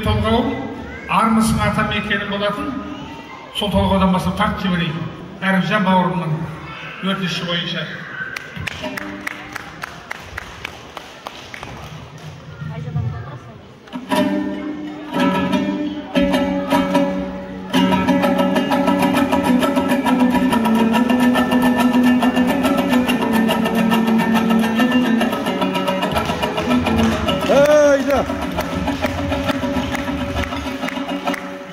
толғауым Армысың ата мекені болатын. Сол толғаудан бастап тартып жіберейін. Әріпжан бауырымның өтініші бойынша.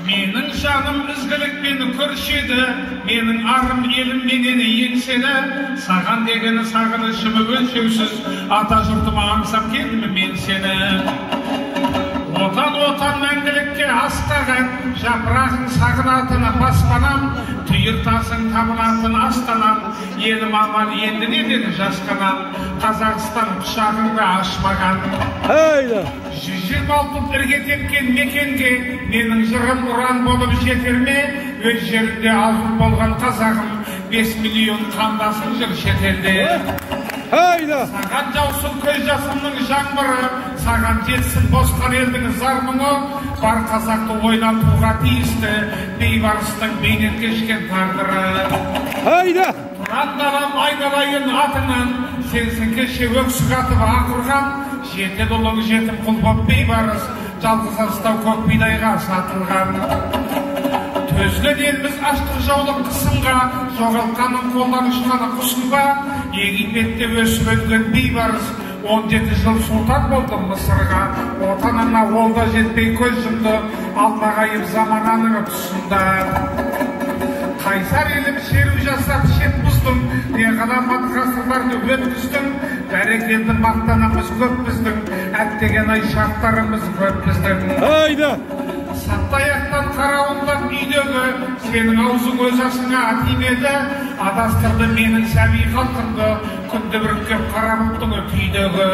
Менің жаным ізгілікпен көршеді, менің арым елім менен еңседі, саған дегені сағынышымы өлшеусіз, ата жұртыма аңсап келдім мен сені. Отан мәңгілікке асқаған, жапырағың сағынатын баспанам, түйіртасың табынатын астанам, елім аман енді неден жасқанам, Қазақстан құшағыңды ашмаған. 126 бірге тепкен мекенге менің жырым ұран болып жетер ме? Өз жерінде азыр болған қазағым 5 миллион қандасың жүр шетелде. Саған жаусын көз жасымның жаңбыры, саған жетсін босқан елдің зар мұңы, бар қазақты ойлантуға тиісті бейбарыстың бейнет кешкен тағдыры. Тұран далам айналайын атыңнан, сенсің кеше өксік атып ақырған, жетеді ұлың жетім құл боп бейбарыс, жалғыз астау көк бидайға сатылған. Төзген еліміз аштық жаулық қысымға, жоғалтқанын қолдан ұшқаны құсынға, Египетте өсіп өткен бейбарыс 17 жыл сұлтан болды Мысырға. Отанына ол да жетпей көз жұмды, алмағайып замананың тұсында. Қайсар елім шеру жасап шет бұздың, не ғаламат ғасырларды өткіздің, бәрекелді мақтанымыз көп біздің, әттеген ай шақтарымыз көп біздің. Саттаяқтан қарауылдан үйдегі, сенің аузың өз асыңа тимеді, адастырды менің сәби халқымды, күнді бүркеп қара бұлттың түйдегі.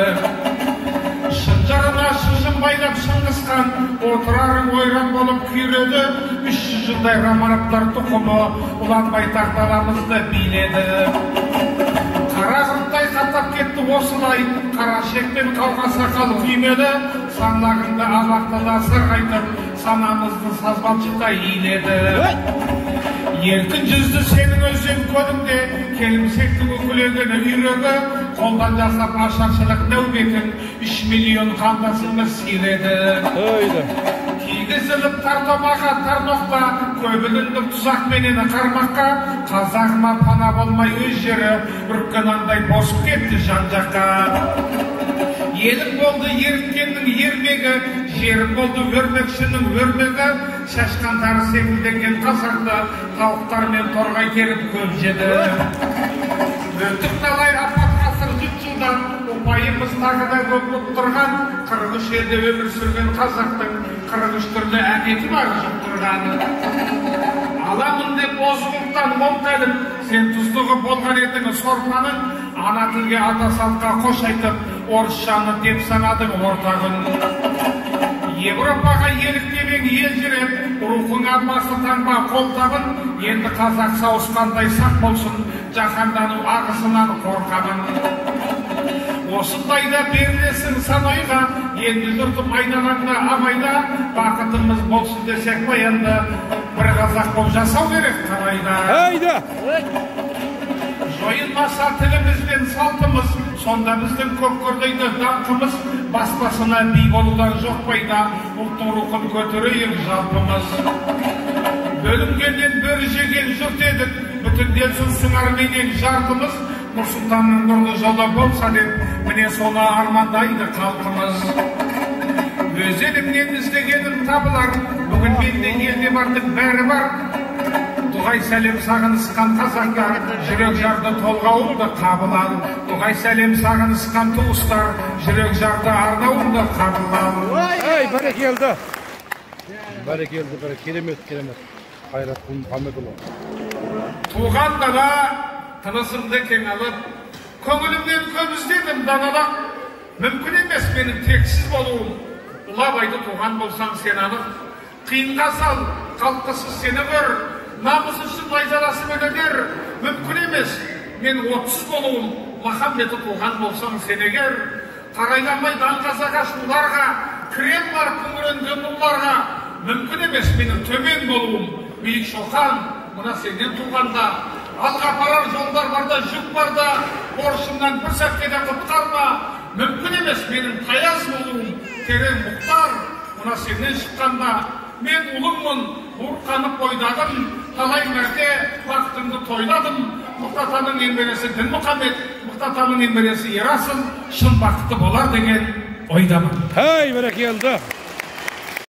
Шынжарына шыжын байлап шыңғысқан, отырарың ойран болып күйреді, 300 жылдай раманаптар тұқымы, ұланбай тақталамызды биледі. Қара құрттай қатап кетті осылай, қара шекпен қалға сақал күймеді, санлағыңды алақтыда сырғайтып, санамызды сазбалшықтай иіледі. Еркін жүзді сенің өзен көліңде, келімсектің үкілегені үйрегі, қолдан жасап ашаршылық нәубетін 3 миллион қандасымыз сиреді. Кигізіліп тартомаға тарноқта, көбілінді тұзақ менені қармаққа, қазағыма пана болмай өз жері, үркенандай босып кетті жан-жаққа. Елім болды еріккеннің ермегі, жерім болды өрмекшінің өрмегі, шашқан тары секілденген қазақты тауықтар мен торғай керіп көп жеді. Өтіп талай апат ғасыр 100 жылдан, ұпайымыз тағы да көп болып тұрған, 43 елде өмір сүрген қазақтың 43 түрлі әдеті бар жұқтырған. Аламын деп озғылықтан момтәлім, сен тұздығы болған етіңі сорпаның, ана тілге ата салтқа қош айтып, орысшаны деп санадың ортағын. Европаға еліктемең ел жүреп, рухың армасы таңба қолтағын, енді қазақ сауысқандай сақ болсын, жаһандану ағысынан қорқамын. Осындайда берілесің сан ойға, енді жұртым айналаңда амайда, бақытымыз болсын десек баянды, бір қазақ бол жасау керек қалайда. Жойылмаса тіліміз бен салтымыз, сонда біздің көк көрдейді даңқымыз, баспасына би болудан жоқ пайда, ұлттың рухын көтерейік жалпымыз. Бөлінгеннен бөрі жеген жұрт едік, бүтінделсін сыңарменен жартымыз, Нұрсұлтанның нұрлы жолы болса деп, міне соны армандайды халқымыз. Өз елімнен іздегенім табылар, бүгін менде елде бардың бәрі бар. Дұғай сәлем сағынысқан қазақтар, жүрек жарды толғауымды қабыл ал. Дұғай сәлем сағынысқан туыстар, жүрек жарды арнауымды қабыл ал. Бәрекелді. Бәрекелді, керемет. Қайрат Мұхамедұлы. Туған дала тынысымды кең алып, көңілімнен көп іздедім даналақ. Мүмкін емес менің тексіз болуым, ұлабайды туған болсаң сен анық. Қиынға сал, қалқысыз сені көр, намыс үшін найзаласы өнегер. Мүмкін емес мен отсыз болуым, Махамбеті туған болсаң сен егер. Қарайламай даңғазаға шуларға, кірем бар күңіренген ұлларға, мүмкін емес менің төмен болуым. Биік Шоқан, мына сенен туғанда, алға апарар жолдар барда, жүк барда, борышымнан бір сәтке де құтқарма. Мүмкін емес менің таяз болуым. Терең Мұхтар, мына сенен шыққанда, мен ұлыңмын, бұрқанып ойдадым, талай мәрте бақытымды тойладым. Мұқтатаның немересі Дінмұхамед, Мұқтатаның немересі Ерасыл, шын бақытты болар деген ойдамын. Бәрекелді.